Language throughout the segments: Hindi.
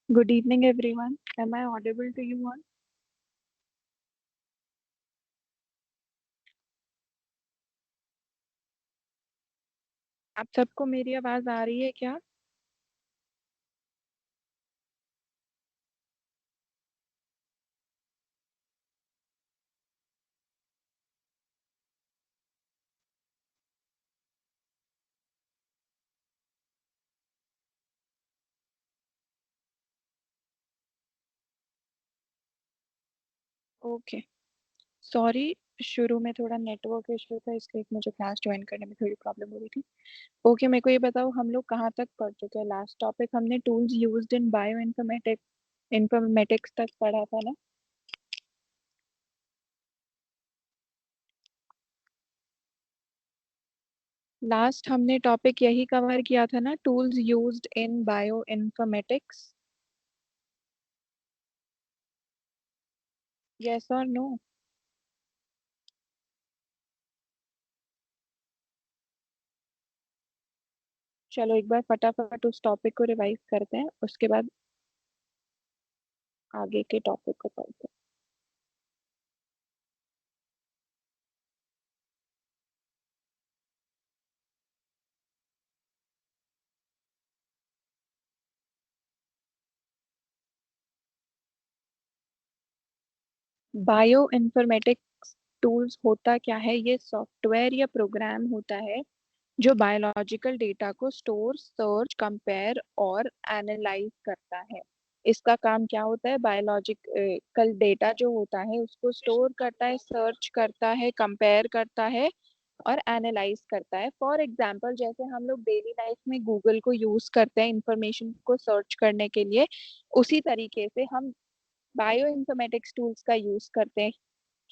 Good evening, everyone. Am I audible to you all? आप सबको मेरी आवाज आ रही है क्या? ओके। सॉरी, शुरू में थोड़ा नेटवर्क इशू था इसलिए मुझे क्लास ज्वाइन करने में थोड़ी प्रॉब्लम हो रही थी। ओके, मेरे को ये बताओ हम लोग कहाँ तक पढ़ चुके हैं। लास्ट टॉपिक हमने tools used in bio informatics तक पढ़ा था ना। लास्ट हमने टॉपिक यही कवर किया था ना, tools used in bio informatics. Yes और नो? चलो एक बार फटाफट उस टॉपिक को रिवाइज करते हैं, उसके बाद आगे के टॉपिक को पढ़ते हैं। बायो इन्फॉर्मेटिक्स टूल्स होता क्या है? ये सॉफ्टवेयर या प्रोग्राम होता है जो बायोलॉजिकल डेटा को स्टोर, सर्च, कंपेयर और एनालाइज करता है। इसका काम क्या होता है? बायोलॉजिकल डेटा जो होता है उसको स्टोर करता है, सर्च करता है, कंपेयर करता है और एनालाइज करता है। फॉर एग्जाम्पल, जैसे हम लोग डेली लाइफ में गूगल को यूज करते हैं इंफॉर्मेशन को सर्च करने के लिए, उसी तरीके से हम बायो इन्फॉर्मेटिक्स टूल्स का यूज करते हैं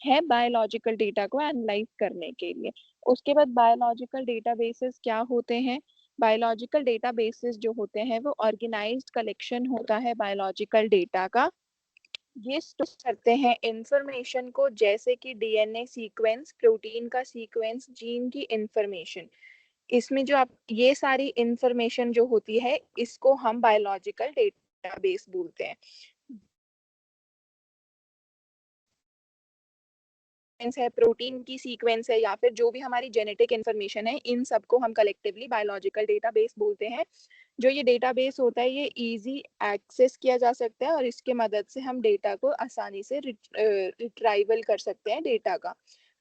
है बायोलॉजिकल डेटा को एनालाइज करने के लिए। उसके बाद बायोलॉजिकल डेटाबेसेस क्या होते हैं? बायोलॉजिकल डेटाबेसेस जो होते हैं वो ऑर्गेनाइज्ड कलेक्शन होता है बायोलॉजिकल डेटा का। ये स्टोर करते हैं इंफॉर्मेशन को, जैसे कि डीएनए सीक्वेंस, प्रोटीन का सीक्वेंस, जीन की इंफॉर्मेशन। इसमें जो आप ये सारी इंफॉर्मेशन जो होती है इसको हम बायोलॉजिकल डेटाबेस बोलते हैं। है, प्रोटीन की सीक्वेंस है, या फिर जो भी हमारी जेनेटिक इंफॉर्मेशन है, इन सबको हम कलेक्टिवली बायोलॉजिकल डेटाबेस बोलते हैं। जो ये डेटाबेस होता है ये इजी एक्सेस किया जा सकता है और इसके मदद से हम डेटा को आसानी से रिट्राइवल कर सकते हैं डेटा का।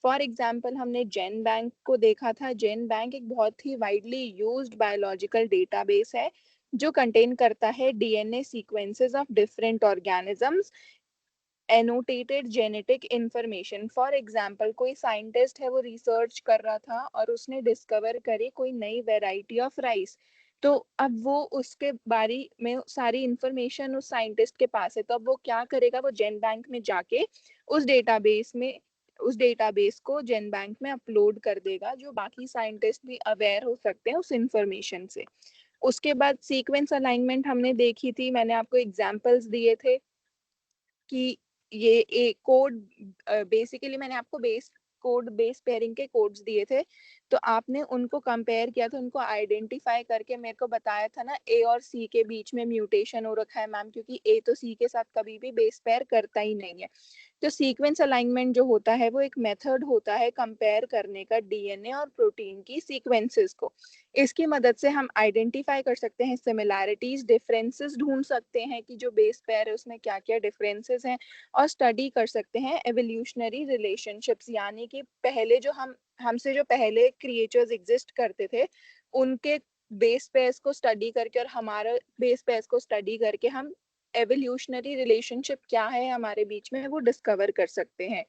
फॉर एग्जाम्पल, हमने जेन बैंक को देखा था। जेन बैंक एक बहुत ही वाइडली यूज्ड बायोलॉजिकल डेटाबेस है जो कंटेन करता है DNA sequences of different organisms, annotated genetic information. For example, कोई साइंटिस्ट है वो रिसर्च कर रहा था और उसने डिस्कवर करी कोई नई वेराइटी ऑफ राइस। तो अब वो उसके बारे में सारी इंफॉर्मेशन उस साइंटिस्ट के पास है, तो अब वो क्या करेगा? वो जेन बैंक में जाके उस डेटाबेस में उस डेटाबेस को जेन बैंक में अपलोड कर देगा, जो बाकी साइंटिस्ट भी अवेयर हो सकते हैं उस इंफॉर्मेशन से। उसके बाद सीक्वेंस अलाइनमेंट हमने देखी थी, मैंने आपको एग्जांपल्स दिए थे कि ये एक कोड, बेसिकली मैंने आपको बेस पेयरिंग के कोड्स दिए थे, तो आपने उनको कंपेयर किया था, उनको आइडेंटिफाई करके मेरे को बताया था ना ए और सी के बीच में म्यूटेशन हो रखा है मैम, क्योंकि ए तो सी के साथ कभी भी बेस पेयर करता ही नहीं है। तो सीक्वेंस अलाइनमेंट जो होता है वो एक मेथड होता है कंपेयर करने का डीएनए और प्रोटीन की सीक्वेंसेस को। इसकी मदद से हम आइडेंटिफाई कर सकते हैं सिमिलैरिटीज, डिफरेंसेस ढूंढ सकते हैं कि जो बेस पेयर है उसमें क्या क्या डिफरेंसेस हैं, और स्टडी कर सकते हैं एवोल्यूशनरी रिलेशनशिप्स, यानी कि पहले जो हमसे जो पहले क्रिएचर्स एग्जिस्ट करते थे उनके बेस पेयर्स को स्टडी करके और हमारे बेस पेयर्स को स्टडी करके हम एवोल्यूशनरी रिलेशनशिप क्या है हमारे बीच में वो डिस्कवर कर सकते हैं।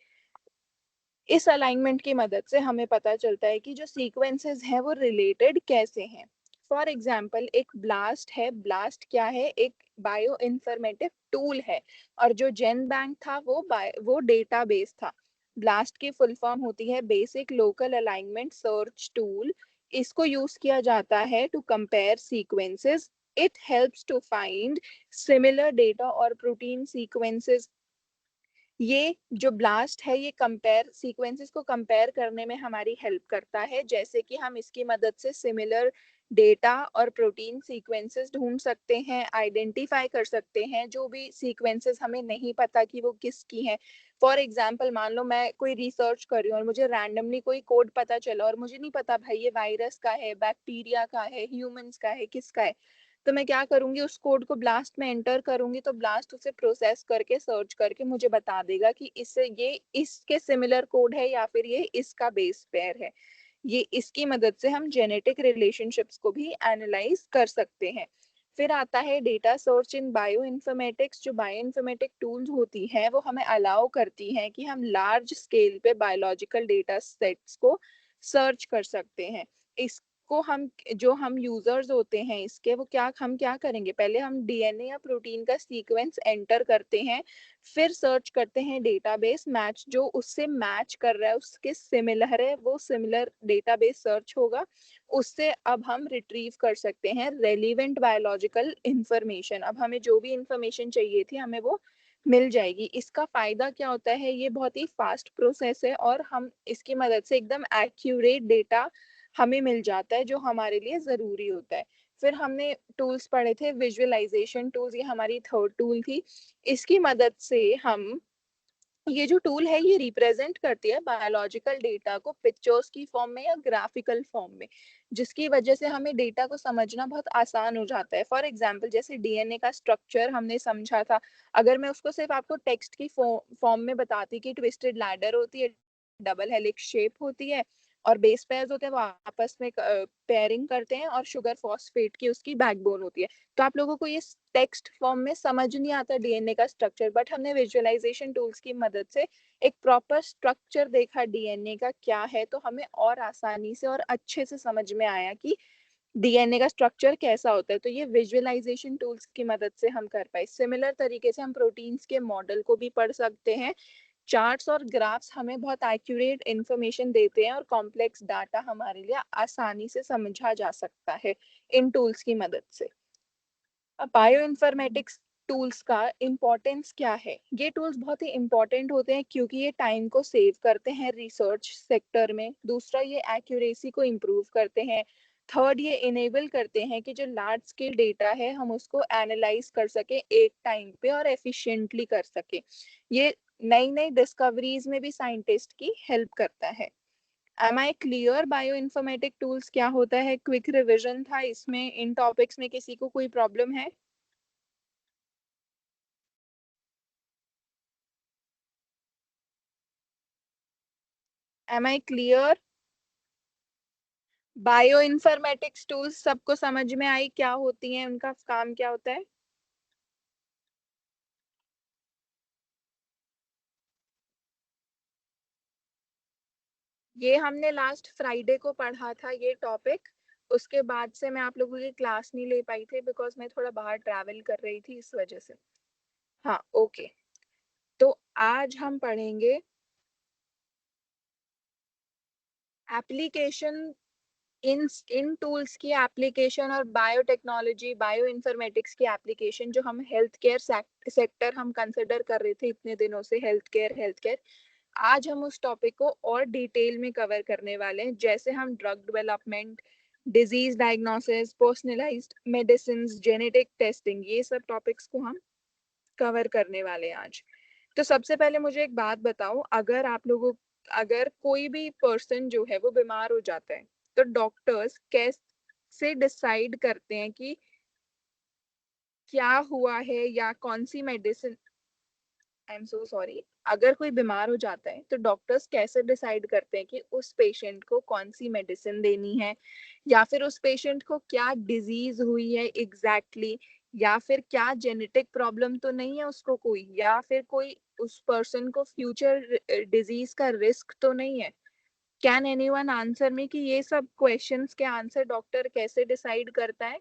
इस अलाइनमेंट की मदद से हमें पता चलता है कि जो सीक्वेंसेस हैं वो रिलेटेड कैसे हैं। फॉर एग्जाम्पल, एक ब्लास्ट है। ब्लास्ट क्या है? एक बायो इंफॉर्मेटिव टूल है। और जो जेन बैंक था वो डेटाबेस था। ब्लास्ट की फुल फॉर्म होती है basic local alignment search tool. इसको यूज किया जाता है to compare sequences. It helps to find similar data और प्रोटीन सीक्वेंसेस। ये जो ब्लास्ट है ये कंपेयर सीक्वेंसेस को कंपेयर करने में हमारी हेल्प करता है, जैसे कि हम इसकी मदद से सिमिलर डेटा और प्रोटीन सीक्वेंसेस ढूंढ सकते हैं, आइडेंटिफाई कर सकते हैं जो भी सीक्वेंसेस हमें नहीं पता कि वो किसकी हैं। फॉर एग्जाम्पल मान लो मैं कोई रिसर्च कर रही हूँ और मुझे रैंडमली कोई कोड पता चला और मुझे नहीं पता भाई ये वायरस का है, बैक्टीरिया का है, ह्यूमंस का है, किसका है। तो मैं क्या करूंगी, उस कोड को ब्लास्ट में एंटर करूंगी तो ब्लास्ट उसे प्रोसेस करके सर्च करके मुझे बता देगा कि इससे ये इसके सिमिलर कोड है या फिर ये इसका बेस पेयर है। ये इसकी मदद से हम जेनेटिक रिलेशनशिप्स को भी एनालाइज कर सकते हैं। फिर आता है data search in bio informatics. जो बायो इन्फॉर्मेटिक टूल्स होती हैं वो हमें अलाउ करती हैं कि हम लार्ज स्केल पे बायोलॉजिकल डेटा सेट्स को सर्च कर सकते हैं। इसको हम जो हम यूजर्स होते हैं इसके वो क्या हम क्या करेंगे, पहले हम डीएनए या प्रोटीन का सीक्वेंस एंटर करते हैं, फिर सर्च करते हैं डेटाबेस मैच, जो उससे मैच कर रहा है उसके सिमिलर है वो सिमिलर डेटाबेस सर्च होगा, उससे अब हम रिट्रीव कर सकते हैं रेलिवेंट बायोलॉजिकल इंफॉर्मेशन। अब हमें जो भी इंफॉर्मेशन चाहिए थी हमें वो मिल जाएगी। इसका फायदा क्या होता है, ये बहुत ही फास्ट प्रोसेस है और हम इसकी मदद से एकदम एक्यूरेट डेटा हमें मिल जाता है जो हमारे लिए ज़रूरी होता है। फिर हमने टूल्स पढ़े थे विजुअलाइजेशन टूल्स, ये हमारी थर्ड टूल थी। इसकी मदद से हम ये जो टूल है ये रिप्रेजेंट करती है बायोलॉजिकल डेटा को पिक्चर्स की फॉर्म में या ग्राफिकल फॉर्म में, जिसकी वजह से हमें डेटा को समझना बहुत आसान हो जाता है। फॉर एग्जांपल जैसे डीएनए का स्ट्रक्चर हमने समझा था, अगर मैं उसको सिर्फ आपको टेक्स्ट की फॉर्म में बताती कि ट्विस्टेड लैडर होती है, डबल हेलिक्स शेप होती है और बेस पेयर्स होते हैं वो आपस में पेयरिंग करते हैं और शुगर फॉस्फेट की उसकी बैकबोन होती है, तो आप लोगों को ये टेक्स्ट फॉर्म में समझ नहीं आता डीएनए का स्ट्रक्चर, बट हमने विजुअलाइजेशन टूल्स की मदद से एक प्रॉपर स्ट्रक्चर देखा डीएनए का क्या है, तो हमें और आसानी से और अच्छे से समझ में आया कि डीएनए का स्ट्रक्चर कैसा होता है। तो ये विजुअलाइजेशन टूल्स की मदद से हम कर पाए। सिमिलर तरीके से हम प्रोटीन्स के मॉडल को भी पढ़ सकते हैं। चार्ट्स और ग्राफ्स हमें बहुत एक्यूरेट इंफॉर्मेशन देते हैं और कॉम्प्लेक्स डाटा हमारे लिए आसानी से समझा जा सकता है इन टूल्स की मदद से। अब बायो इन्फॉर्मेटिक्स टूल्स का इम्पोर्टेंस क्या है, ये टूल्स बहुत ही इम्पोर्टेंट होते हैं क्योंकि ये टाइम को सेव करते हैं रिसर्च सेक्टर में। दूसरा, ये एक्यूरेसी को इम्प्रूव करते हैं। थर्ड, ये इनेबल करते हैं कि जो लार्ज स्केल डेटा है हम उसको एनालाइज कर सके एक टाइम पे और एफिशिएंटली कर सके। ये नई नई डिस्कवरीज में भी साइंटिस्ट की हेल्प करता है। Am I clear, bioinformatic tools क्या होता है, क्विक रिविजन था इसमें, इन टॉपिक्स में किसी को कोई प्रॉब्लम है? Am I clear? Bioinformatics tools सबको समझ में आई क्या होती हैं, उनका काम क्या होता है? ये हमने लास्ट फ्राइडे को पढ़ा था ये टॉपिक। उसके बाद से मैं आप लोगों की क्लास नहीं ले पाई थी बिकॉज मैं थोड़ा बाहर ट्रैवल कर रही थी इस वजह से। हाँ, ओके। तो आज हम पढ़ेंगे एप्लीकेशन, इन इन टूल्स की एप्लीकेशन और बायोटेक्नोलॉजी बायो इन्फॉर्मेटिक्स की एप्लीकेशन जो हम हेल्थ केयर सेक्टर हम कंसिडर कर रहे थे इतने दिनों से, हेल्थ केयर। आज हम उस टॉपिक को और डिटेल में कवर करने वाले हैं, जैसे हम drug development, disease diagnosis, personalised medicine, genetic testing, ये सब टॉपिक्स को हम कवर करने वाले हैं आज। तो सबसे पहले मुझे एक बात बताओ, अगर कोई भी पर्सन जो है वो बीमार हो जाता है तो डॉक्टर्स कैसे डिसाइड करते हैं कि क्या हुआ है या कौन सी medicine, I am so sorry, अगर कोई बीमार हो जाता है तो डॉक्टर्स कैसे डिसाइड करते हैं कि उस पेशेंट को कौन सी मेडिसिन देनी है, या फिर उस पेशेंट को क्या डिजीज हुई है एग्जैक्टली exactly, या फिर क्या जेनेटिक प्रॉब्लम तो नहीं है उसको कोई, या फिर कोई उस पर्सन को फ्यूचर डिजीज का रिस्क तो नहीं है। कैन एनीवन आंसर मी कि ये सब क्वेश्चंस के आंसर डॉक्टर कैसे डिसाइड करता है?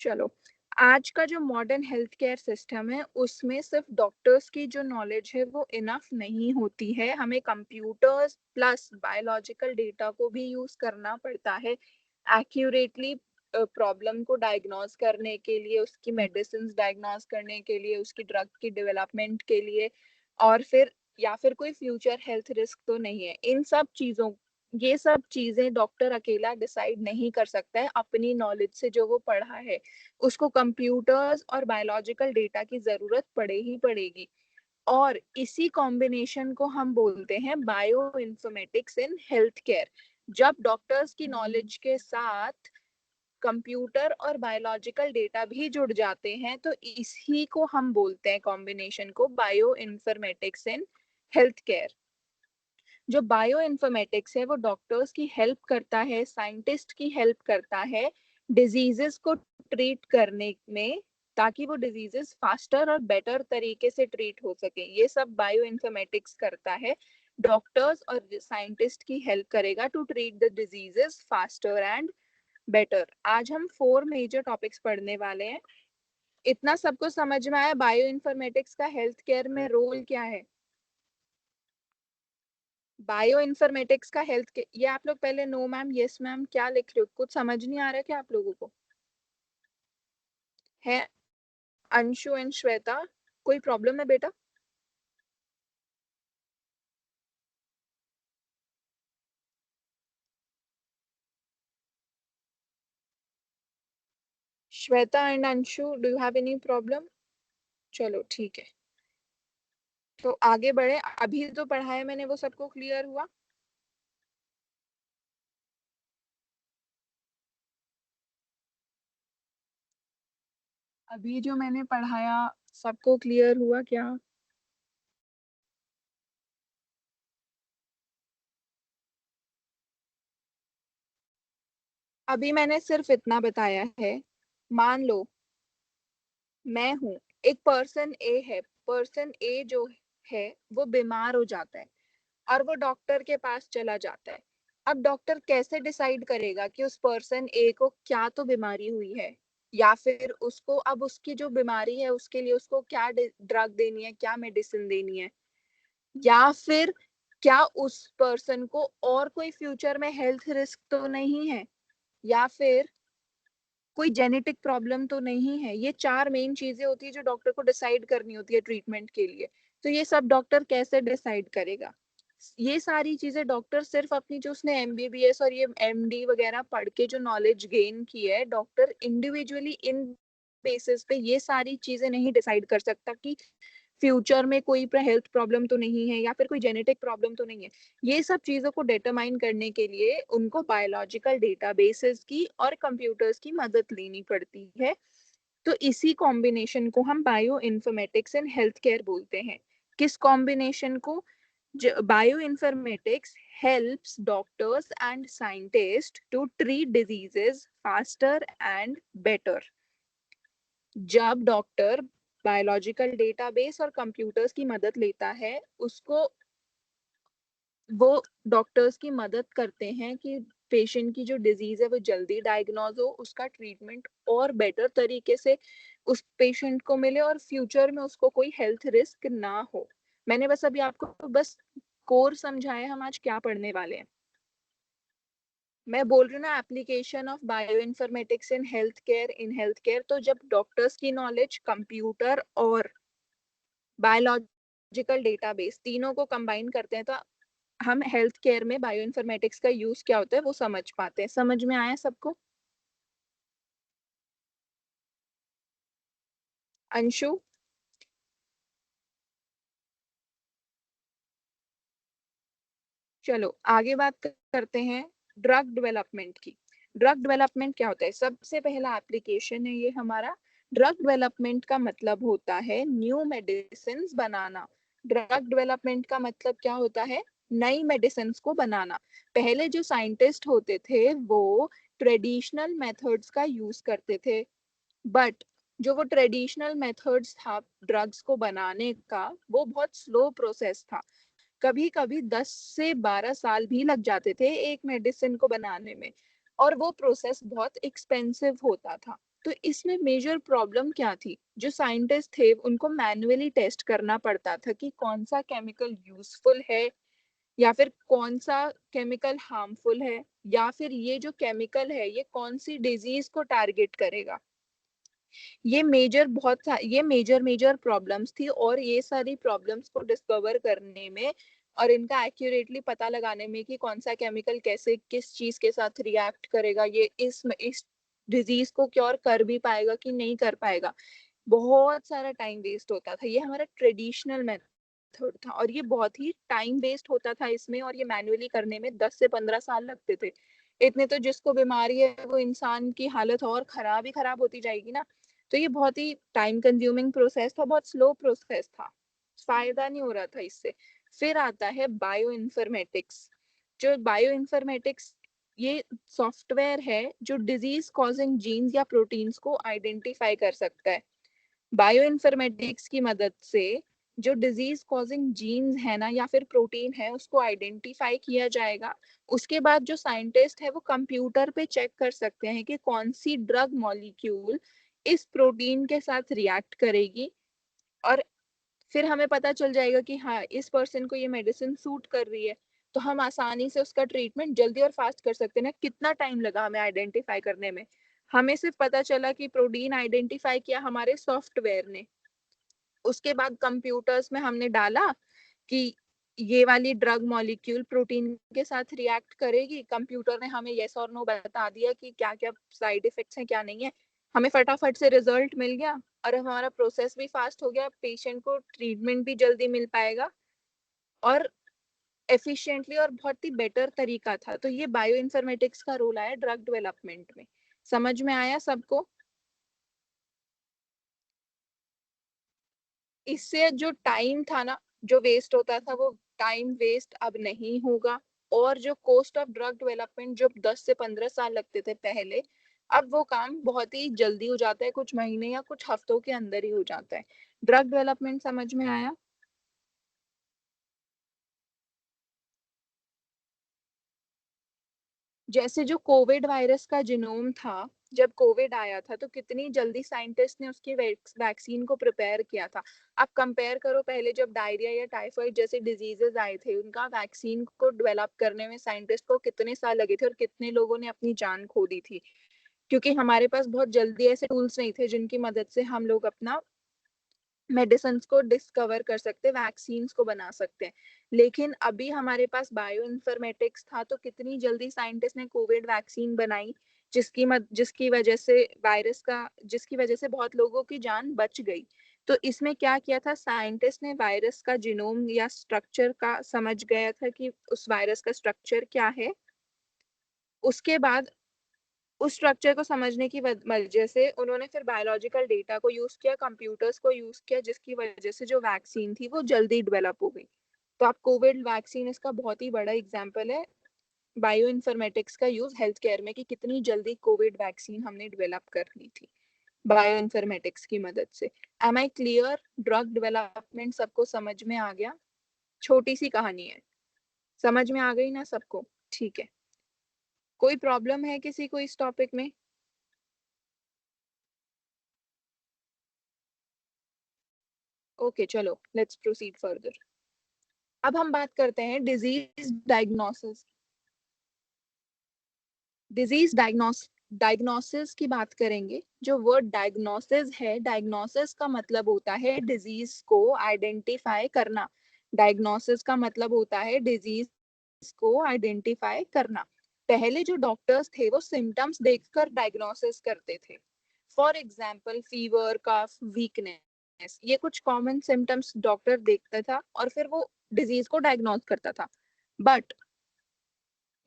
चलो, आज का जो मॉडर्न हेल्थ केयर सिस्टम है उसमें सिर्फ डॉक्टर्स की जो नॉलेज है वो इनफ नहीं होती है, हमें कंप्यूटर्स प्लस बायोलॉजिकल डेटा को भी यूज करना पड़ता है एक्यूरेटली प्रॉब्लम को डायग्नोज करने के लिए, उसकी मेडिसिन डायग्नोज करने के लिए, उसकी ड्रग की डेवलपमेंट के लिए, और फिर या फिर कोई फ्यूचर हेल्थ रिस्क तो नहीं है। इन सब चीजों, ये सब चीजें डॉक्टर अकेला डिसाइड नहीं कर सकता है अपनी नॉलेज से जो वो पढ़ा है, उसको कंप्यूटर्स और बायोलॉजिकल डेटा की जरूरत पड़े ही पड़ेगी। और इसी कॉम्बिनेशन को हम बोलते हैं bio informatics in health care. जब डॉक्टर्स की नॉलेज के साथ कंप्यूटर और बायोलॉजिकल डेटा भी जुड़ जाते हैं तो इसी को हम बोलते हैं कॉम्बिनेशन को bio informatics in health care. जो बायो इन्फॉर्मेटिक्स है वो डॉक्टर्स की हेल्प करता है, साइंटिस्ट की हेल्प करता है डिजीजेस को ट्रीट करने में, ताकि वो डिजीजेस फास्टर और बेटर तरीके से ट्रीट हो सके। ये सब बायो इन्फॉर्मेटिक्स करता है, डॉक्टर्स और साइंटिस्ट की हेल्प करेगा to treat the diseases faster and better. आज हम 4 मेजर टॉपिक्स पढ़ने वाले हैं। इतना सबको समझ में आया बायो इन्फॉर्मेटिक्स का हेल्थ केयर में रोल क्या है? बायो इन्फॉर्मेटिक्स का हेल्थ के, ये आप लोग पहले नो मैम यस मैम क्या लिख रहे हो? कुछ समझ नहीं आ रहा क्या आप लोगों को? है अंशु एंड श्वेता, कोई प्रॉब्लम है बेटा? Shweta and Anshu, do you have any problem? चलो ठीक है, तो आगे बढ़े। अभी तो पढ़ाया मैंने वो सबको क्लियर हुआ? अभी जो मैंने पढ़ाया सबको क्लियर हुआ क्या? अभी मैंने सिर्फ इतना बताया है, मान लो मैं हूं, एक पर्सन ए है, पर्सन ए जो है वो बीमार हो जाता है और वो डॉक्टर के पास चला जाता है। अब डॉक्टर कैसे डिसाइड करेगा कि उस पर्सन ए को क्या तो बीमारी हुई है, या फिर उसको अब उसकी जो बीमारी है उसके लिए उसको क्या ड्रग देनी है, क्या मेडिसिन देनी है, या फिर क्या उस पर्सन को और कोई फ्यूचर में हेल्थ रिस्क तो नहीं है, या फिर कोई जेनेटिक प्रॉब्लम तो नहीं है। ये 4 मेन चीजें होती है जो डॉक्टर को डिसाइड करनी होती है ट्रीटमेंट के लिए। तो ये सब डॉक्टर कैसे डिसाइड करेगा? ये सारी चीजें डॉक्टर सिर्फ अपनी जो उसने एमबीबीएस और ये एमडी वगैरह पढ़ के जो नॉलेज गेन की है, डॉक्टर इंडिविजुअली इन बेसिस पे ये सारी चीजें नहीं डिसाइड कर सकता कि फ्यूचर में कोई हेल्थ प्रॉब्लम तो नहीं है या फिर कोई जेनेटिक प्रॉब्लम तो नहीं है। ये सब चीजों को डिटरमाइन करने के लिए उनको बायोलॉजिकल डेटाबेसेस की और कंप्यूटर्स की मदद लेनी पड़ती है। तो इसी कॉम्बिनेशन को हम bio informatics and health care बोलते हैं। किस कॉम्बिनेशन को? Bio informatics helps doctors and scientists to treat diseases faster and better। जब डॉक्टर बायोलॉजिकल डेटाबेस और कंप्यूटर्स की मदद लेता है, उसको वो डॉक्टर्स की मदद करते हैं कि पेशेंट की जो डिजीज है वो जल्दी डायग्नोज हो, उसका ट्रीटमेंट और बेटर तरीके से उस पेशेंट को मिले और फ्यूचर में उसको कोई हेल्थ रिस्क ना हो। मैंने बस अभी आपको बस कोर समझाया हम आज क्या पढ़ने वाले हैं। मैं बोल रही हूँ ना application of bio informatics in health care, तो जब डॉक्टर्स की नॉलेज कंप्यूटर और बायोलॉजिकल डेटाबेस तीनों को कंबाइन करते हैं तो हम हेल्थ केयर में बायो इन्फॉर्मेटिक्स का यूज क्या होता है वो समझ पाते हैं। समझ में आया सबको? अंशु, चलो आगे बात करते हैं ड्रग डेवलपमेंट की। ड्रग डेवलपमेंट क्या होता है? सबसे पहला एप्लीकेशन है ये हमारा। ड्रग डेवलपमेंट का मतलब होता है न्यू मेडिसिन बनाना। ड्रग डेवलपमेंट का मतलब क्या होता है? नई मेडिसिन को बनाना। पहले जो साइंटिस्ट होते थे वो ट्रेडिशनल मेथड्स का यूज करते थे, बट जो वो ट्रेडिशनल मेथड्स था ड्रग्स को बनाने का वो बहुत स्लो प्रोसेस था। कभी कभी 10 से 12 साल भी लग जाते थे एक मेडिसिन को बनाने में, और वो प्रोसेस बहुत एक्सपेंसिव होता था। तो इसमें मेजर प्रॉब्लम क्या थी? जो साइंटिस्ट थे उनको मैन्युअली टेस्ट करना पड़ता था कि कौन सा केमिकल यूजफुल है या फिर कौन सा केमिकल हार्मफुल है, या फिर ये जो केमिकल है ये कौन सी डिजीज को टारगेट करेगा। ये मेजर मेजर प्रॉब्लम्स थी, और ये सारी प्रॉब्लम्स को डिस्कवर करने में और इनका एक्यूरेटली पता लगाने में कि कौन सा केमिकल कैसे किस चीज के साथ रिएक्ट करेगा, ये इस डिजीज को क्योर कर भी पाएगा कि नहीं कर पाएगा, बहुत सारा टाइम वेस्ट होता था। ये हमारा ट्रेडिशनल मेथड था और ये बहुत ही टाइम वेस्ट होता था इसमें, और ये मैन्युअली करने में 10 से 15 साल लगते थे। इतने तो जिसको बीमारी है वो इंसान की हालत और खराब ही खराब होती जाएगी ना। तो ये बहुत ही टाइम कंज्यूमिंग प्रोसेस था, बहुत स्लो प्रोसेस था, फायदा नहीं हो रहा था इससे। फिर आता है बायो इन्फॉर्मेटिक्स। जो बायो इन्फॉर्मेटिक्स ये सॉफ्टवेयर है जो डिजीज कॉजिंग जीन्स या प्रोटीन्स को आइडेंटिफाई कर सकता है। बायो इन्फॉर्मेटिक्स की मदद से जो डिजीज कॉजिंग जीन्स है ना या फिर प्रोटीन है उसको आइडेंटिफाई किया जाएगा। उसके बाद जो साइंटिस्ट है वो कंप्यूटर पे चेक कर सकते हैं कि कौन सी ड्रग मॉलिक्यूल इस प्रोटीन के साथ रिएक्ट करेगी, और फिर हमें पता चल जाएगा कि हाँ इस पर्सन को ये मेडिसिन सूट कर रही है, तो हम आसानी से उसका ट्रीटमेंट जल्दी और फास्ट कर सकते हैं ना। कितना टाइम लगा हमें आइडेंटिफाई करने में? हमें सिर्फ पता चला कि प्रोटीन आइडेंटिफाई किया हमारे सॉफ्टवेयर ने, उसके बाद कंप्यूटर्स में हमने डाला कि ये वाली ड्रग मॉलिक्यूल प्रोटीन के साथ रिएक्ट करेगी, कंप्यूटर ने हमें यस और नो बता दिया कि क्या क्या साइड इफेक्ट्स हैं क्या नहीं है, हमें फटाफट से रिजल्ट मिल गया और हमारा प्रोसेस भी फास्ट हो गया, पेशेंट को ट्रीटमेंट भी जल्दी मिल पाएगा और एफिशिएंटली, और बहुत ही बेटर तरीका था। तो ये बायो इन्फॉर्मेटिक्स का रोल आया ड्रग डेवलपमेंट में। समझ में आया सबको? इससे जो टाइम था ना जो वेस्ट होता था वो टाइम वेस्ट अब नहीं होगा, और जो कॉस्ट ऑफ ड्रग डेवलपमेंट जो 10 से 15 साल लगते थे पहले, अब वो काम बहुत ही जल्दी हो जाता है, कुछ महीने या कुछ हफ्तों के अंदर ही हो जाता है। ड्रग डेवलपमेंट समझ में आया? जैसे जो कोविड वायरस का जिनोम था, जब कोविड आया था तो कितनी जल्दी साइंटिस्ट ने उसकी वैक्सीन को प्रिपेयर किया था। आप कंपेयर करो पहले जब डायरिया या टाइफाइड जैसे डिजीजेस आए थे, उनका वैक्सीन को डेवलप करने में साइंटिस्ट को कितने साल लगे थे और कितने लोगों ने अपनी जान खो दी थी, क्योंकि हमारे पास बहुत जल्दी ऐसे टूल्स नहीं थे जिनकी मदद से हम लोग अपना मेडिसिन को डिस्कवर कर सकते, वैक्सीन को बना सकते हैं। लेकिन अभी हमारे पास बायो इन्फॉर्मेटिक्स था तो कितनी जल्दी साइंटिस्ट ने कोविड वैक्सीन बनाई, जिसकी वजह से जिसकी वजह से बहुत लोगों की जान बच गई। तो इसमें क्या किया था, साइंटिस्ट ने वायरस का जीनोम या स्ट्रक्चर का समझ गया था कि उस वायरस का स्ट्रक्चर क्या है। उसके बाद उस स्ट्रक्चर को समझने की वजह से उन्होंने फिर बायोलॉजिकल डेटा को यूज किया, कंप्यूटर्स को यूज किया, जिसकी वजह से जो वैक्सीन थी वो जल्दी डेवलप हो गई। तो आप कोविड वैक्सीन इसका बहुत ही बड़ा एग्जांपल है, बायो इन्फॉर्मेटिक्स का यूज हेल्थ केयर में, कि कितनी जल्दी कोविड वैक्सीन हमने डेवलप कर ली थी बायो इन्फॉर्मेटिक्स की मदद से। Am I clear? Drug development सबको समझ में आ गया? छोटी सी कहानी है, समझ में आ गई ना सबको? ठीक है। कोई प्रॉब्लम है किसी को इस टॉपिक में? ओके चलो लेट्स प्रोसीड फर्दर। अब हम बात करते हैं डिजीज डायग्नोसिस। डिजीज डायग्नोसिस की बात करेंगे। जो वर्ड डायग्नोसिस है, डायग्नोसिस का मतलब होता है डिजीज को आइडेंटिफाई करना। डायग्नोसिस का मतलब होता है डिजीज को आइडेंटिफाई करना। पहले जो डॉक्टर्स थे वो सिम्टम्स देखकर डायग्नोसिस करते थे। For example fever, cough, weakness, ये कुछ कॉमन सिम्टम्स डॉक्टर देखता था और फिर वो डिजीज को डायग्नोज करता था। बट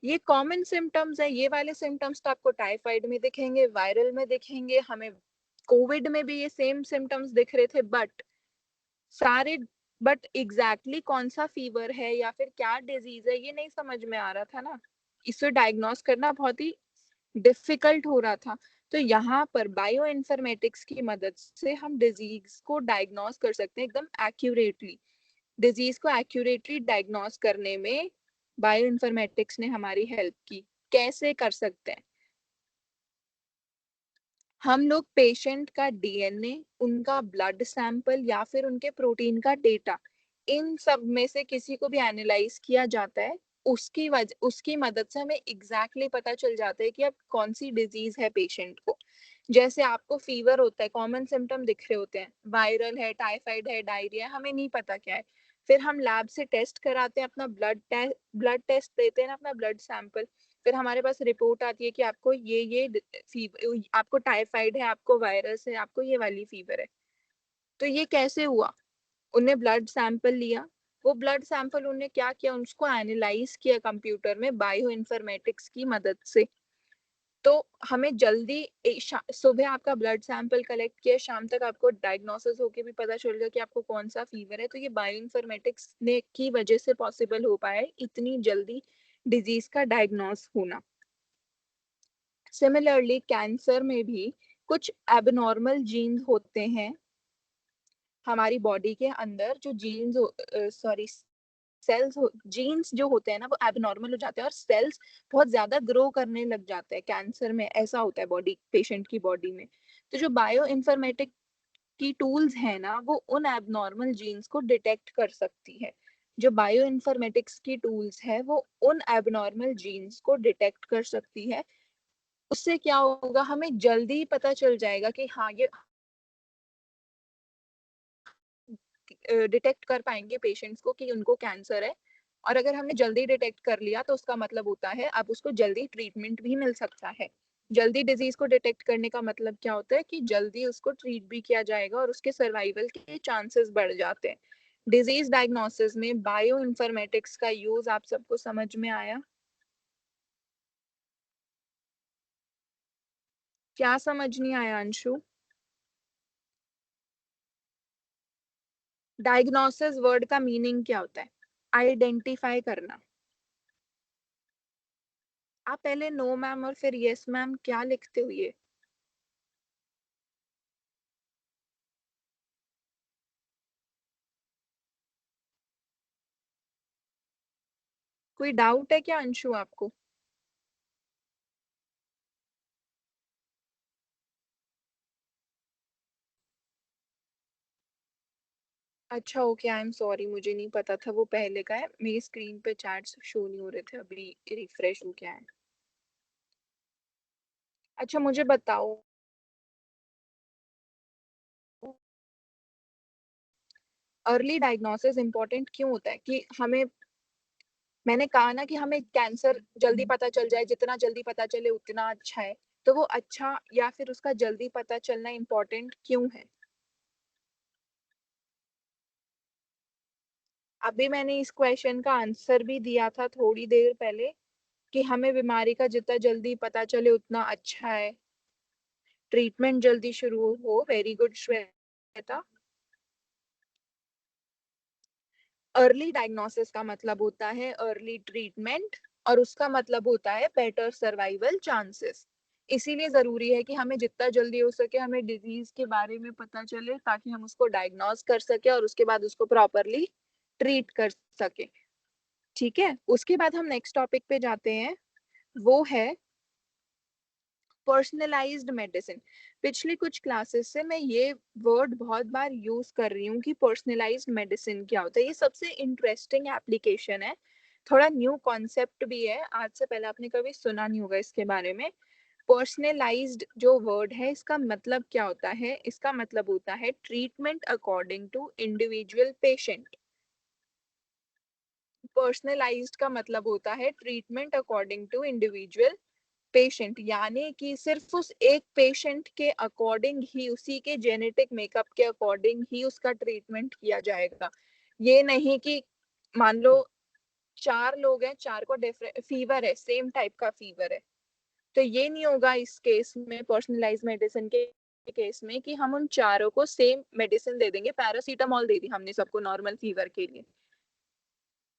ये कॉमन सिम्टम्स है, ये वाले सिम्टम्स तो आपको टाइफाइड में दिखेंगे, वायरल में दिखेंगे, हमें कोविड में भी ये सेम सिम्टम्स दिख रहे थे। सारे बट एग्जैक्टली कौन सा फीवर है या फिर क्या डिजीज है ये नहीं समझ में आ रहा था ना। इसे डायग्नोस करना बहुत ही डिफिकल्ट हो रहा था। तो यहाँ पर बायो इन्फॉर्मेटिक्स की मदद से हम डिजीज को डायग्नोस कर सकते हैं एकदम एक्यूरेटली। डिजीज को एक्यूरेटली डायग्नोस करने में बायो इन्फॉर्मेटिक्स ने हमारी हेल्प की। कैसे कर सकते हैं? हम लोग पेशेंट का डीएनए, उनका ब्लड सैंपल या फिर उनके प्रोटीन का डेटा, इन सब में से किसी को भी एनालाइज किया जाता है। उसकी मदद से हमें एग्जैक्टली पता चल जाता है कि अब कौन सी डिजीज है पेशेंट को। जैसे आपको फीवर होता है, कॉमन सिम्टम दिख रहे होते हैं, वायरल है, टाइफाइड है, डायरिया, हमें नहीं पता क्या है। फिर हम लैब से टेस्ट कराते हैं, अपना ब्लड टेस्ट देते हैं ना, अपना ब्लड सैंपल। फिर हमारे पास रिपोर्ट आती है कि आपको ये फीवर, आपको टाइफाइड है, आपको वायरस है, आपको ये वाली फीवर है। तो ये कैसे हुआ? उन्हें ब्लड सैंपल लिया, वो ब्लड सैंपल उन्हें क्या किया, उसको एनालाइज किया कंप्यूटर में बायो इन्फॉर्मेटिक्स की मदद से। तो हमें जल्दी सुबह आपका ब्लड सैंपल कलेक्ट किया, शाम तक आपको डायग्नोसिस होके भी पता चल गया कि आपको कौन सा फीवर है। तो ये बायो इन्फॉर्मेटिक्स ने की वजह से पॉसिबल हो पाया है इतनी जल्दी डिजीज का डायग्नोस होना। सिमिलरली कैंसर में भी कुछ एबनॉर्मल जीन्स होते हैं हमारी बॉडी के अंदर, जो जीन्स जो होते हैं ना, वो एबनॉर्मल हो जाते हैं और सेल्स बहुत ज्यादा ग्रो करने लग जाते हैं कैंसर में। ऐसा होता है बॉडी, पेशेंट की बॉडी में। तो जो बायो इन्फॉर्मेटिक की टूल्स है ना, वो उन एबनॉर्मल जीन्स को डिटेक्ट कर सकती है। जो बायो इन्फॉर्मेटिक्स की टूल्स है वो उन एबनॉर्मल जीन्स को डिटेक्ट कर सकती है। उससे क्या होगा, हमें जल्दी पता चल जाएगा कि हाँ, ये डिटेक्ट कर पाएंगे पेशेंट्स को कि उनको कैंसर है। और अगर हमने जल्दी डिटेक्ट कर लिया तो उसका मतलब होता है अब उसको जल्दी ट्रीटमेंट भी मिल सकता है। जल्दी डिजीज को डिटेक्ट करने का मतलब क्या होता है कि जल्दी उसको ट्रीट भी किया जाएगा और उसके सर्वाइवल के चांसेस बढ़ जाते हैं। डिजीज डायग्नोसिस में बायो इन्फॉर्मेटिक्स का यूज आप सबको समझ में आया? क्या समझ नहीं आया अंशु? डायग्नोसिस वर्ड का मीनिंग क्या होता है? आइडेंटिफाई करना। आप पहले नो मैम और फिर यस मैम क्या लिखते हो ये? कोई डाउट है क्या अंशु आपको? अच्छा, ओके, आई एम सॉरी, मुझे नहीं पता था वो पहले का है। मेरी स्क्रीन पे चैट्स शो नहीं हो रहे थे, अभी रिफ्रेश हो गया है। अच्छा, मुझे बताओ, अर्ली डायग्नोसिस इम्पोर्टेंट क्यों होता है? कि हमें, मैंने कहा ना कि हमें कैंसर जल्दी पता चल जाए, जितना जल्दी पता चले उतना अच्छा है। तो वो अच्छा या फिर उसका जल्दी पता चलना इम्पोर्टेंट क्यों है? अभी मैंने इस क्वेश्चन का आंसर भी दिया था थोड़ी देर पहले, कि हमें बीमारी का जितना जल्दी पता चले उतना अच्छा है, ट्रीटमेंट जल्दी शुरू हो। Very good Shweta. Early diagnosis का मतलब होता है अर्ली ट्रीटमेंट, और उसका मतलब होता है बेटर सर्वाइवल चांसेस। इसीलिए जरूरी है कि हमें जितना जल्दी हो सके हमें डिजीज के बारे में पता चले, ताकि हम उसको डायग्नोस कर सके और उसके बाद उसको प्रॉपरली ट्रीट कर सके। ठीक है, उसके बाद हम नेक्स्ट टॉपिक पे जाते हैं, वो है पर्सनलाइज्ड मेडिसिन। पिछली कुछ क्लासेस से मैं ये वर्ड बहुत बार यूज कर रही हूँ कि पर्सनलाइज्ड मेडिसिन क्या होता है। ये सबसे इंटरेस्टिंग एप्लीकेशन है, थोड़ा न्यू कॉन्सेप्ट भी है, आज से पहले आपने कभी सुना नहीं होगा इसके बारे में। पर्सनलाइज्ड जो वर्ड है, इसका मतलब क्या होता है? इसका मतलब होता है treatment according to individual patient. Personalised का मतलब होता है treatment according to individual patient, यानी कि सिर्फ उस एक पेशेंट के अकॉर्डिंग ही, उसी के जेनेटिक मेकअप के अकॉर्डिंग ही उसका ट्रीटमेंट किया जाएगा। ये नहीं कि मान लो 4 लोग हैं, 4 को डिफरेंट फीवर है, सेम टाइप का फीवर है, तो ये नहीं होगा इस केस में, पर्सनलाइज मेडिसिन के केस में, कि हम उन चारों को सेम मेडिसिन दे देंगे। पैरासीटामोल दे दी हमने सबको नॉर्मल फीवर के लिए।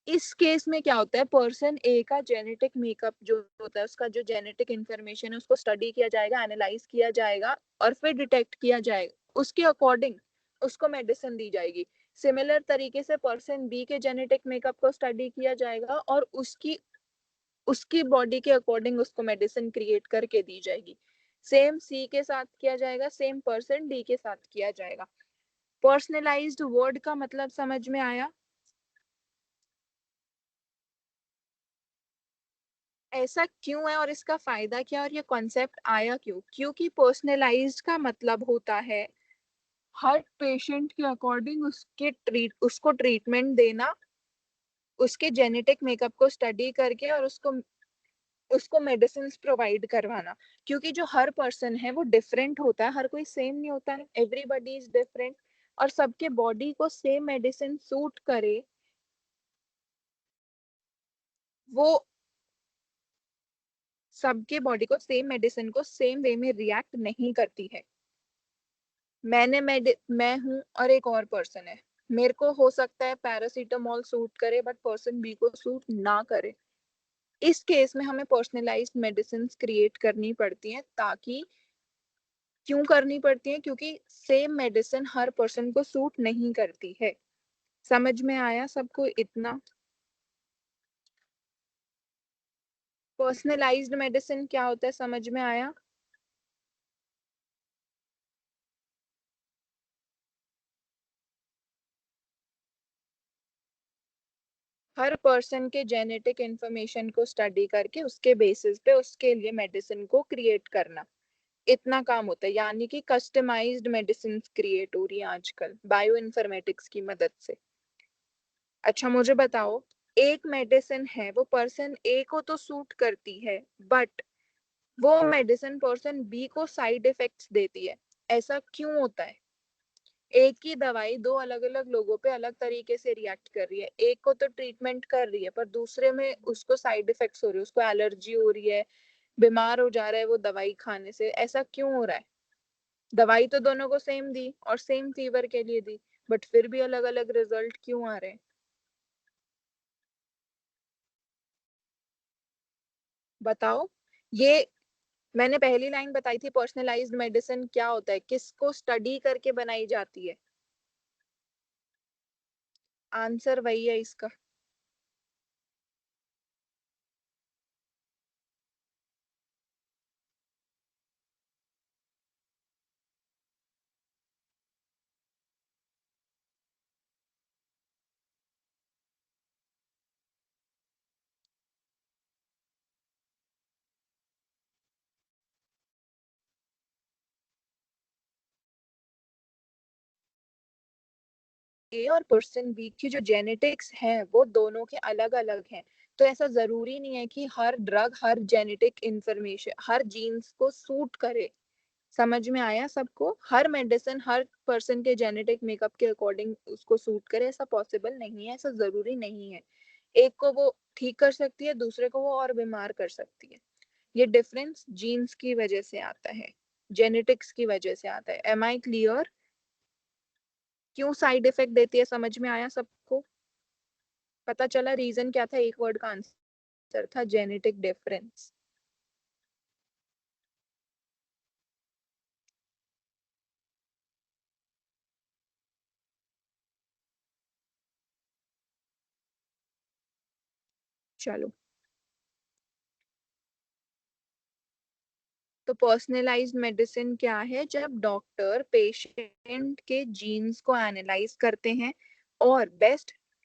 इस केस में क्या होता है, पर्सन ए का जेनेटिक मेकअप जो होता है, उसका जो जेनेटिक इंफॉर्मेशन है, उसको स्टडी किया जाएगा, एनालाइज किया जाएगा और फिर डिटेक्ट किया जाएगा, उसके अकॉर्डिंग उसको मेडिसिन दी जाएगी। सिमिलर तरीके से पर्सन बी के जेनेटिक मेकअप को स्टडी किया जाएगा और उसकी उसकी बॉडी के अकॉर्डिंग उसको मेडिसिन क्रिएट करके दी जाएगी। सेम सी के साथ किया जाएगा, सेम पर्सन डी के साथ किया जाएगा। पर्सनलाइज्ड वर्ड का मतलब समझ में आया? ऐसा क्यों है और इसका फायदा क्या और ये कॉन्सेप्ट आया क्यों? क्योंकि पर्सनलाइज्ड का मतलब होता है हर पेशेंट के अकॉर्डिंग उसको ट्रीटमेंट देना, उसके जेनेटिक मेकअप को स्टडी करके और उसको उसको मेडिसिन प्रोवाइड करवाना। क्योंकि जो हर पर्सन है वो डिफरेंट होता है, हर कोई सेम नहीं होता है, एवरीबॉडी इज डिफरेंट। और सबके बॉडी को सेम मेडिसिन सूट करे, वो सबके बॉडी को सेम मेडिसिन को सेम वे में रिएक्ट नहीं करती है। मैं हूं और एक और पर्सन है, मेरे को हो सकता है पैरासीटामोल सूट करे बट पर्सन बी को सूट ना करे। इस केस में हमें पर्सनलाइज्ड मेडिसिन क्रिएट करनी पड़ती हैं, ताकि क्यों करनी पड़ती है? क्योंकि सेम मेडिसिन हर पर्सन को सूट नहीं करती है। समझ में आया सबको इतना? पर्सनलाइज्ड मेडिसिन क्या होता है, समझ में आया? हर पर्सन के जेनेटिक इंफॉर्मेशन को स्टडी करके उसके बेसिस पे उसके लिए मेडिसिन को क्रिएट करना, इतना काम होता है। यानी कि कस्टमाइज्ड मेडिसिन क्रिएट हो रही है आजकल बायो इन्फॉर्मेटिक्स की मदद से। अच्छा मुझे बताओ, एक मेडिसिन है वो पर्सन ए को तो सूट करती है, बट वो मेडिसिन पर्सन बी को साइड इफेक्ट्स देती है। ऐसा क्यों होता है? एक ही दवाई दो अलग अलग लोगों पे अलग तरीके से रिएक्ट कर रही है। एक को तो ट्रीटमेंट कर रही है पर दूसरे में उसको साइड इफेक्ट्स हो रही है, उसको एलर्जी हो रही है, बीमार हो जा रहा है वो दवाई खाने से। ऐसा क्यों हो रहा है? दवाई तो दोनों को सेम दी और सेम फीवर के लिए दी, बट फिर भी अलग अलग रिजल्ट क्यों आ रहे हैं? बताओ। ये मैंने पहली लाइन बताई थी, पर्सनलाइज्ड मेडिसिन क्या होता है, किसको स्टडी करके बनाई जाती है? आंसर वही है इसका। ए और पर्सन बी की जो जेनेटिक्स है वो दोनों के अलग अलग हैं। तो ऐसा जरूरी नहीं है कि हर ड्रग हर जेनेटिक इंफॉर्मेशन हर जीन्स को सूट करे। समझ में आया सबको? हर मेडिसिन हर पर्सन के जेनेटिक मेकअप के अकॉर्डिंग उसको सूट करे, ऐसा पॉसिबल नहीं है, ऐसा जरूरी नहीं है। एक को वो ठीक कर सकती है, दूसरे को वो और बीमार कर सकती है। ये डिफरेंस जीन्स की वजह से आता है, जेनेटिक्स की वजह से आता है। Am I clear? क्यों साइड इफेक्ट देती है, समझ में आया सबको? पता चला रीजन क्या था? एक वर्ड का आंसर था जेनेटिक डिफरेंस। चलो, तो पर्सनलाइज्ड मेडिसिन क्या है? जब डॉक्टर पेशेंट के जीन्स को एनालाइज करते हैं और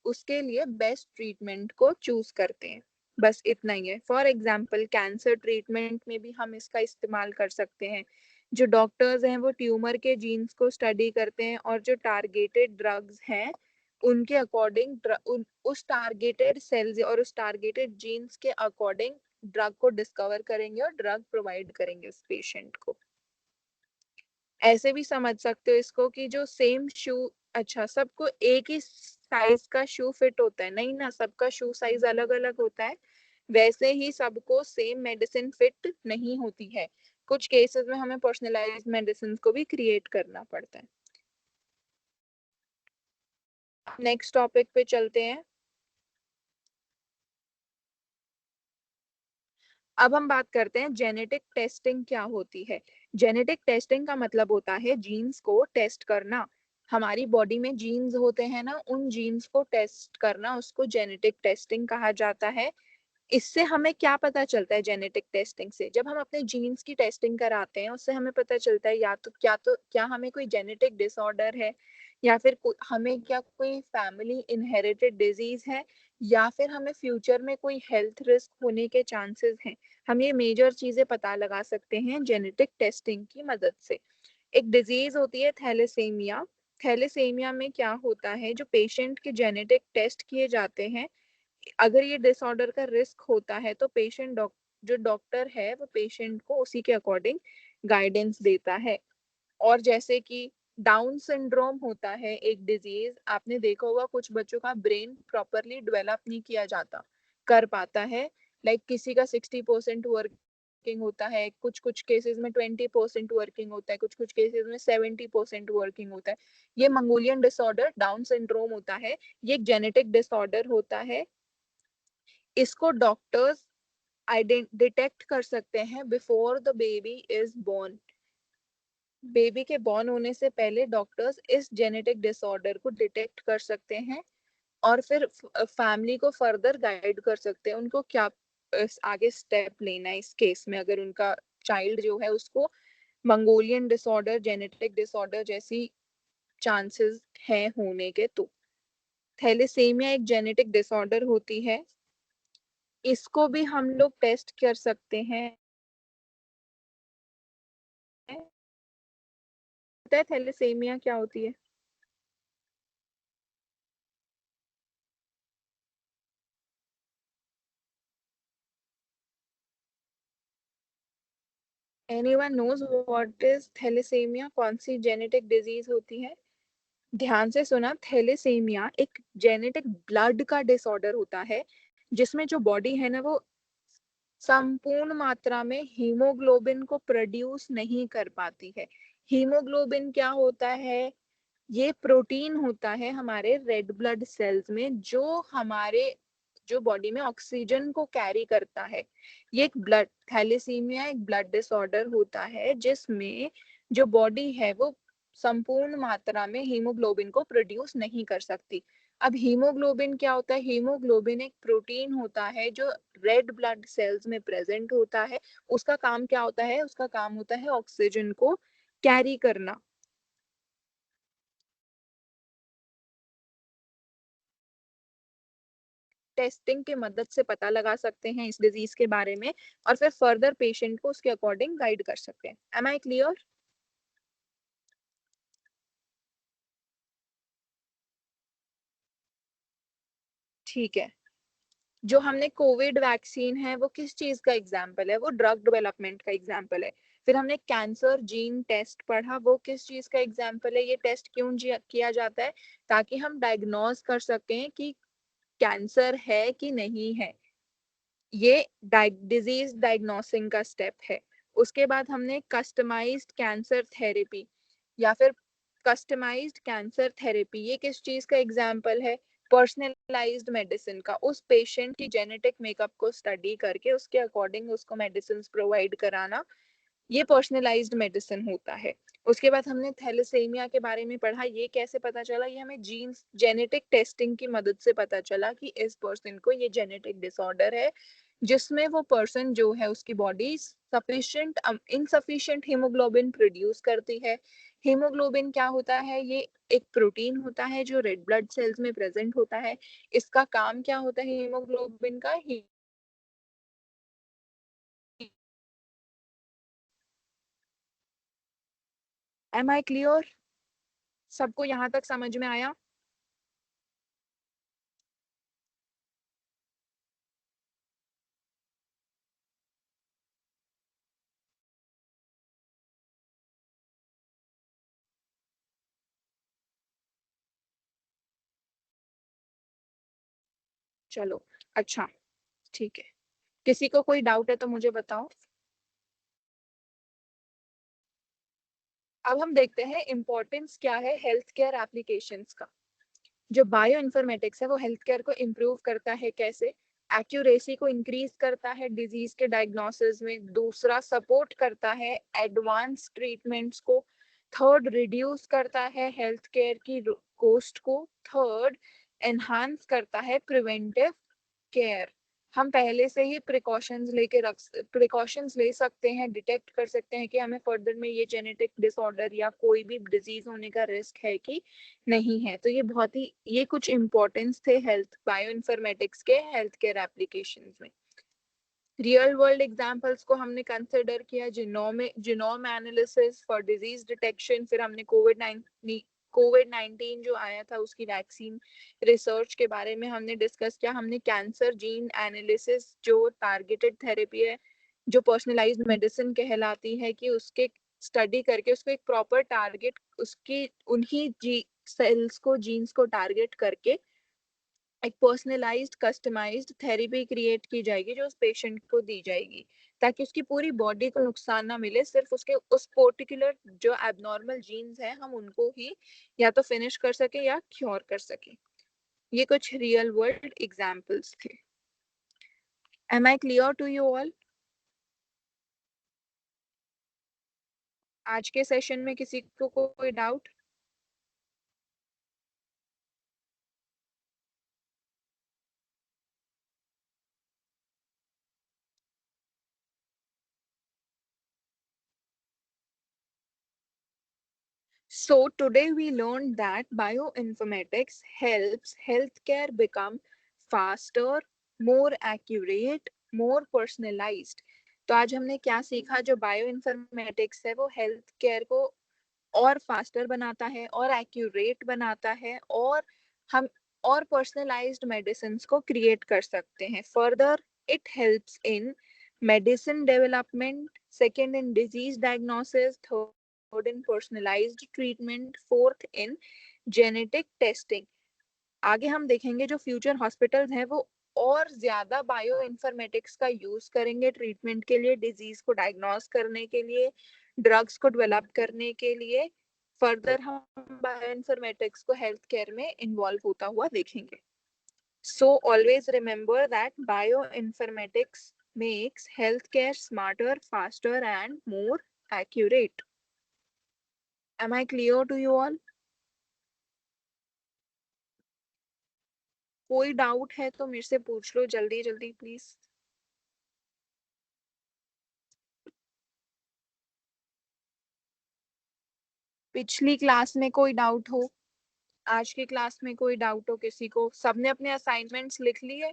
उसके लिए बेस्ट ट्रीटमेंट को चूज करते हैं। बस इतना ही है। फॉर एग्जांपल कैंसर ट्रीटमेंट में भी हम इसका इस्तेमाल कर सकते हैं। जो डॉक्टर्स हैं वो ट्यूमर के जीन्स को स्टडी करते हैं और जो टारगेटेड ड्रग्स हैं उनके अकॉर्डिंग उस टारगेटेड सेल्स और उस टारगेटेड जीन्स के अकॉर्डिंग ड्रग को डिस्कवर करेंगे और ड्रग प्रोवाइड करेंगे उस पेशेंट को। ऐसे भी समझ सकते हो इसको कि जो सेम शू, अच्छा सबको एक ही साइज का शू फिट होता है? नहीं ना, सबका शू साइज अलग अलग होता है। वैसे ही सबको सेम मेडिसिन फिट नहीं होती है। कुछ केसेस में हमें पर्सनलाइज्ड मेडिसिन को भी क्रिएट करना पड़ता है। नेक्स्ट टॉपिक पे चलते हैं। अब हम बात करते हैं जेनेटिक टेस्टिंग क्या होती है। जेनेटिक टेस्टिंग का मतलब होता है जीन्स को टेस्ट करना। हमारी बॉडी में जीन्स होते हैं ना, उन जीन्स को टेस्ट करना, उसको जेनेटिक टेस्टिंग कहा जाता है। इससे हमें क्या पता चलता है जेनेटिक टेस्टिंग से? जब हम अपने जीन्स की टेस्टिंग कराते हैं, उससे हमें पता चलता है या तो क्या हमें कोई जेनेटिक डिसऑर्डर है, या फिर हमें क्या कोई फैमिली इनहेरिटेड डिजीज है, या फिर हमें फ्यूचर में कोई हेल्थ रिस्क होने के चांसेस हैं। हम ये मेजर चीजें पता लगा सकते हैं जेनेटिक टेस्टिंग की मदद से। एक डिजीज होती है थैलेसीमिया। थैलेसीमिया में क्या होता है, जो पेशेंट के जेनेटिक टेस्ट किए जाते हैं, अगर ये डिसऑर्डर का रिस्क होता है तो जो डॉक्टर है वो पेशेंट को उसी के अकॉर्डिंग गाइडेंस देता है। और जैसे कि डाउन सिंड्रोम होता है एक डिजीज, आपने देखा होगा कुछ बच्चों का ब्रेन प्रॉपरली डेवलप नहीं किया जाता कर पाता है। लाइक किसी का 60% वर्किंग होता है, कुछ कुछ केसेस में 20% वर्किंग होता है, कुछ कुछ केसेस में 70% वर्किंग होता है। ये मंगोलियन डिसऑर्डर डाउन सिंड्रोम होता है। ये एक जेनेटिक डिसऑर्डर होता है। इसको डॉक्टर्स डिटेक्ट कर सकते हैं before the baby is born. Baby के बॉर्न होने से पहले डॉक्टर्स इस जेनेटिक डिसऑर्डर को डिटेक्ट कर सकते हैं, और फिर फैमिली को फर्दर गाइड कर सकते हैं उनको क्या आगे स्टेप लेना है इस केस में, अगर उनका चाइल्ड जो है उसको मंगोलियन डिसऑर्डर जेनेटिक डिसऑर्डर जैसी चांसेस हैं होने के। तो थैलेसीमिया एक जेनेटिक डिसऑर्डर होती है, इसको भी हम लोग टेस्ट कर सकते हैं। पता है थैलेसीमिया क्या होती है? Anyone knows what is thalassaemia? कौन सी जेनेटिक डिजीज होती है? ध्यान से सुना, थैलेसीमिया एक जेनेटिक ब्लड का डिसऑर्डर होता है, जिसमें जो बॉडी है ना वो संपूर्ण मात्रा में हीमोग्लोबिन को प्रोड्यूस नहीं कर पाती है। हीमोग्लोबिन क्या होता है? ये प्रोटीन होता है हमारे रेड ब्लड सेल्स में, जो बॉडी में ऑक्सीजन को कैरी करता है। ये एक ब्लड थैलेसीमिया एक ब्लड डिसऑर्डर होता है जिसमें जो बॉडी है वो संपूर्ण मात्रा में हीमोग्लोबिन को प्रोड्यूस नहीं कर सकती। अब हीमोग्लोबिन क्या होता है? हीमोग्लोबिन एक प्रोटीन होता है जो रेड ब्लड सेल्स में प्रेजेंट होता है। उसका काम क्या होता है? उसका काम होता है ऑक्सीजन को कैरी करना। टेस्टिंग की मदद से पता लगा सकते हैं इस डिजीज के बारे में, और फिर फर्दर पेशेंट को उसके अकॉर्डिंग गाइड कर सकते हैं। Am I clear? ठीक है। जो हमने कोविड वैक्सीन है वो किस चीज का एग्जाम्पल है? वो ड्रग डेवलपमेंट का एग्जाम्पल है। फिर हमने कैंसर जीन टेस्ट पढ़ा, वो किस चीज का एग्जाम्पल है? ये टेस्ट क्यों किया जाता है? ताकि हम डायग्नोज कर सकें कि कैंसर है कि नहीं है। ये डिजीज डायग्नोसिंग का स्टेप है। उसके बाद हमने कस्टमाइज्ड कैंसर थेरेपी या फिर कस्टमाइज्ड कैंसर थेरेपी, ये किस चीज का एग्जाम्पल है? पर्सनलाइज्ड मेडिसिन का। उस पेशेंट की जेनेटिक मेकअप को स्टडी करके उसके अकॉर्डिंग उसको मेडिसिन प्रोवाइड कराना, ये पर्सनलाइज्ड मेडिसिन होता है। उसके बाद हमने थैलेसीमिया के बारे में पढ़ा, ये कैसे पता चला? ये हमें जीन्स जेनेटिक टेस्टिंग की मदद से पता चला कि इस पर्सन को ये जेनेटिक डिसऑर्डर है, जिसमें वो पर्सन जो है उसकी body sufficient insufficient haemoglobin produce करती है। हीमोग्लोबिन क्या होता है? ये एक प्रोटीन होता है जो रेड ब्लड सेल्स में प्रेजेंट होता है। इसका काम क्या होता है हीमोग्लोबिन का? Am I clear? सबको यहाँ तक समझ में आया? चलो, अच्छा, ठीक है। किसी को कोई डाउट है तो मुझे बताओ। अब हम देखते हैं इम्पोर्टेंस क्या है हेल्थ केयर एप्लीकेशंस का। जो बायो इन्फॉर्मेटिक्स है वो हेल्थ केयर को इम्प्रूव करता है कैसे? एक्यूरेसी को इंक्रीज करता है डिजीज के डायग्नोसिस में। दूसरा, सपोर्ट करता है एडवांस ट्रीटमेंट्स को। थर्ड, रिड्यूस करता है हेल्थ केयर की कॉस्ट को। थर्ड, एनहांस करता है प्रिवेंटिव केयर। हम पहले से ही प्रिकॉशंस ले सकते हैं, डिटेक्ट कर सकते हैं कि हमें फर्दर में ये जेनेटिक डिसऑर्डर या कोई भी डिजीज होने का रिस्क है कि नहीं है। तो ये बहुत ही, ये कुछ इंपॉर्टेंस थे हेल्थ बायो इन्फॉर्मेटिक्स के हेल्थ केयर एप्लीकेशंस में। रियल वर्ल्ड एग्जांपल्स को हमने कंसिडर किया, genome analysis for disease detection, फिर हमने कोविड 19 जो आया था उसकी वैक्सीन रिसर्च के बारे में हमने डिस्कस किया। हमने कैंसर जीन एनालिसिस जो टारगेटेड थेरेपी है, जो पर्सनलाइज्ड मेडिसिन कहलाती है, कि उसके स्टडी करके उसको एक प्रॉपर टारगेट, उसकी उन्हीं जी सेल्स को, जीन्स को टारगेट करके एक पर्सनलाइज्ड कस्टमाइज्ड थेरेपी क्रिएट की जाएगी जो उस पेशेंट को दी जाएगी, ताकि उसकी पूरी बॉडी को नुकसान ना मिले, सिर्फ उसके उस पर्टिकुलर जो एबनॉर्मल जीन्स हैं हम उनको ही या तो फिनिश कर सके या क्योर कर सके। ये कुछ रियल वर्ल्ड एग्जांपल्स थे। Am I clear to you all? आज के सेशन में किसी को कोई doubt? So today we learned that bioinformatics helps healthcare become faster, more accurate, more personalized. तो आज हमने क्या सीखा? जो बायोइन्फॉर्मेटिक्स है वो हेल्थ केयर को और फास्टर बनाता है और एक्यूरेट बनाता है, और हम और पर्सनलाइज्ड मेडिसिन को क्रिएट कर सकते हैं। Further it helps in medicine development, second in disease diagnosis, third in personalised treatment, fourth in genetic testing. आगे हम देखेंगे जो फ्यूचर हॉस्पिटल्स हैं वो और ज्यादा बायो इन्फॉर्मेटिक्स का यूज करेंगे ट्रीटमेंट के लिए, डिजीज को डायग्नोस करने के लिए, ड्रग्स को डेवलप करने के लिए। फर्दर हम बायो इन्फॉर्मेटिक्स को हेल्थ केयर में इन्वॉल्व होता हुआ देखेंगे। So always remember that bio informatics makes healthcare smarter, faster and more accurate. Am I clear to you all? कोई डाउट है तो मेरे से पूछ लो जल्दी जल्दी प्लीज। पिछली क्लास में कोई डाउट हो, आज की क्लास में कोई डाउट हो किसी को? सबने अपने असाइनमेंट्स लिख लिए?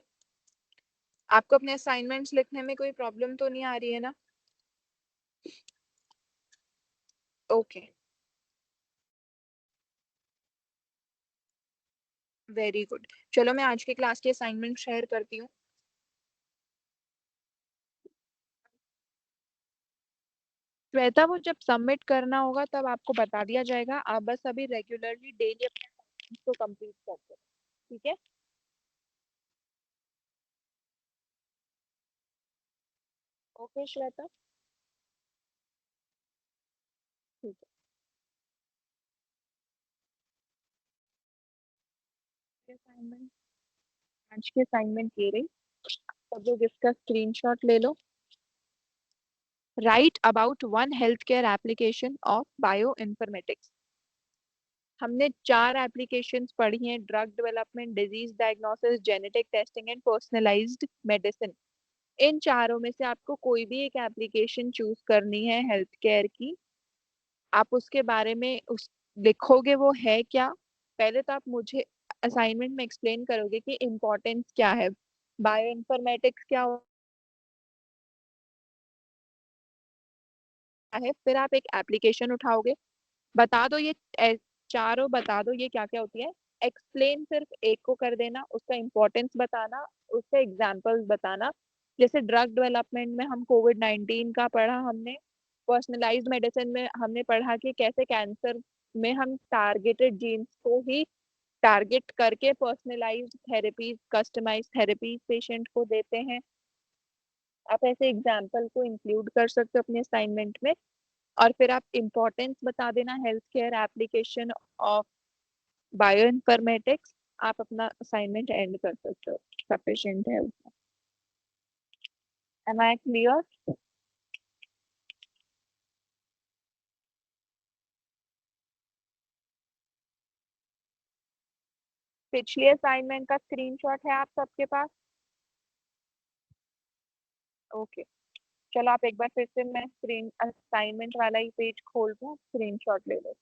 आपको अपने असाइनमेंट्स लिखने में कोई प्रॉब्लम तो नहीं आ रही है ना? Okay, very good. चलो मैं आज की क्लास की असाइनमेंट शेयर करती हूँ। श्वेता, वो जब सबमिट करना होगा तब आपको बता दिया जाएगा, आप बस अभी रेगुलरली डेली अपने assignments को कंप्लीट करते हैं, ठीक है? ओके श्वेता, ठीक है। असाइनमेंट, आज की असाइनमेंट ये रही, सब लोग इसका स्क्रीनशॉट ले लो। Right about one health care application of bioinformatics. हमने 4 एप्लीकेशंस पढ़ी हैं, drug development, disease diagnosis, genetic testing and personalised medicine. इन चारों में से आपको कोई भी एक एप्लीकेशन चूज करनी है हेल्थ केयर की। आप उसके बारे में उस लिखोगे वो है क्या। पहले तो आप मुझे असाइनमेंट में एक्सप्लेन करोगे कि इम्पोर्टेंस क्या है, बायो इन्फॉर्मेटिक्स क्या है, फिर आप एक एप्लीकेशन उठाओगे, बता दो ये चारों बता दो ये क्या क्या होती है। एक्सप्लेन सिर्फ एक को कर देना, उसका इम्पोर्टेंस बताना, उसके एग्जांपल्स बताना। जैसे ड्रग डेवलपमेंट में हम कोविड 19 का पढ़ा हमने, पर्सनलाइज्ड मेडिसिन में हमने पढ़ा कि कैसे कैंसर में हम टारगेटेड जीन्स को ही टारगेट करके personalised therapies, customised therapies patient को देते हैं। आप ऐसे एग्जाम्पल को इंक्लूड कर सकते हो अपने असाइनमेंट में, और फिर आप इम्पोर्टेंस बता देना health care application of bioinformatics. आप अपना असाइनमेंट एंड कर सकते हो, सफिशिएंट है उतना। Am I clear? पिछले असाइनमेंट का स्क्रीनशॉट है आप सबके पास? ओके, चलो आप एक बार फिर से, मैं स्क्रीन असाइनमेंट वाला ही पेज खोल दूँ, स्क्रीनशॉट ले लो।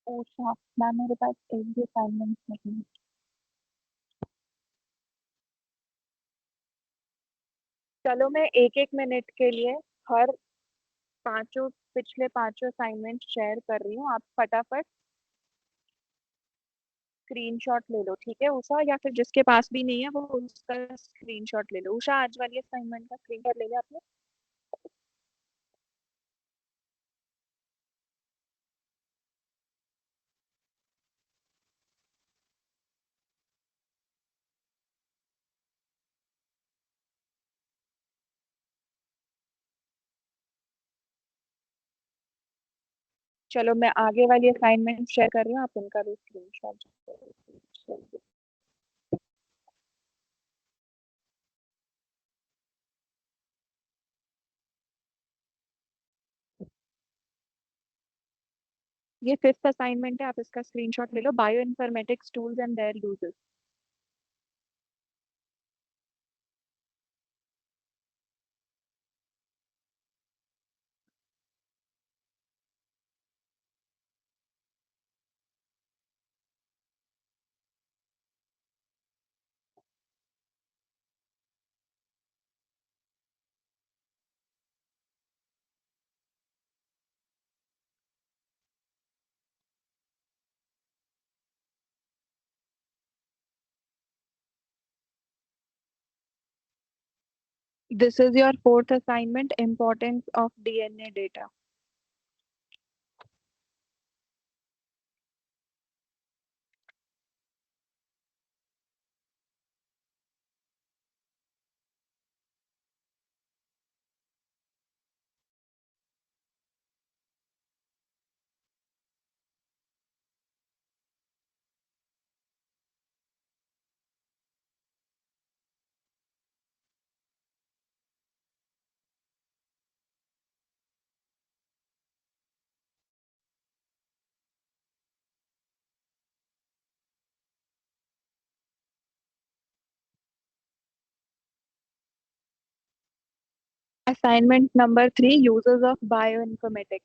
अच्छा मैम, मेरे पास एक भी असाइनमेंट नहीं है। चलो मैं एक एक मिनट के लिए हर पांचों, पिछले पांचों असाइनमेंट शेयर कर रही हूँ, आप फटाफट स्क्रीनशॉट ले लो, ठीक है उषा? या फिर जिसके पास भी नहीं है वो उसका स्क्रीनशॉट ले लो। उषा, आज वाली असाइनमेंट का स्क्रीनशॉट ले लिया आपने? चलो मैं आगे वाली असाइनमेंट शेयर कर रही हूँ, आप उनका भी स्क्रीनशॉट। ये फिफ्थ असाइनमेंट है, आप इसका स्क्रीनशॉट ले लो, bioinformatics tools and their uses. This is your fourth assignment, importance of DNA data. Assignment number 3, uses of bioinformatics.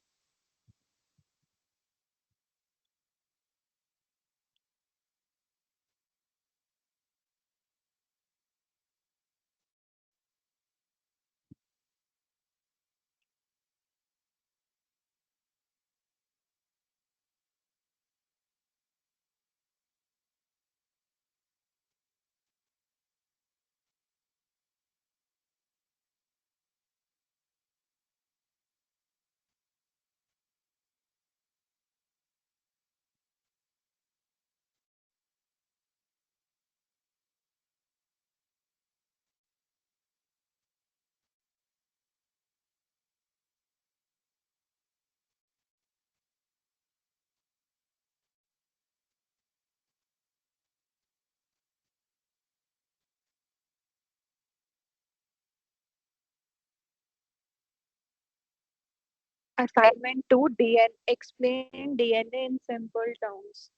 Assignment 2, DNA, explain DNA in simple terms.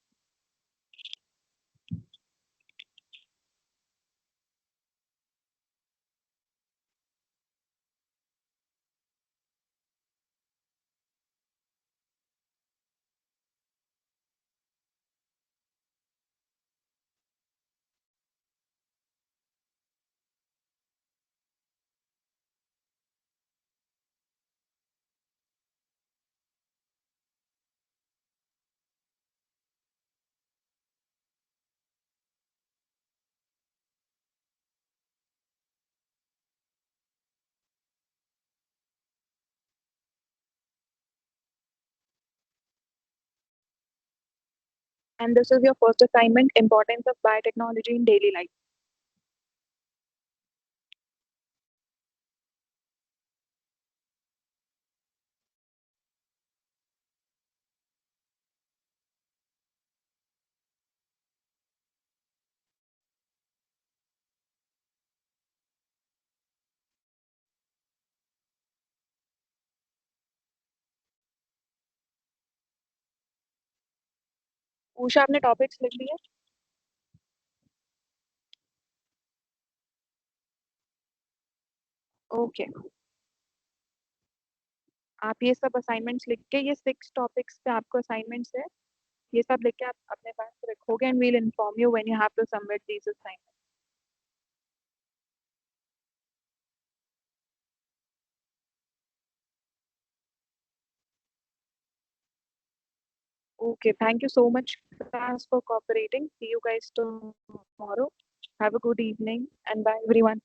And this is your first assignment, importance of biotechnology in daily life. Usha, आपने टॉपिक्स लिख लिए? ओके, आप ये सब असाइनमेंट्स लिख के, ये 6 टॉपिक्स पे आपको असाइनमेंट्स है, ये सब लिख के आप अपने पास रखोगे and we'll inform you when you have to submit these assignments. Okay, thank you so much class for cooperating. See you guys tomorrow. Have a good evening and bye everyone.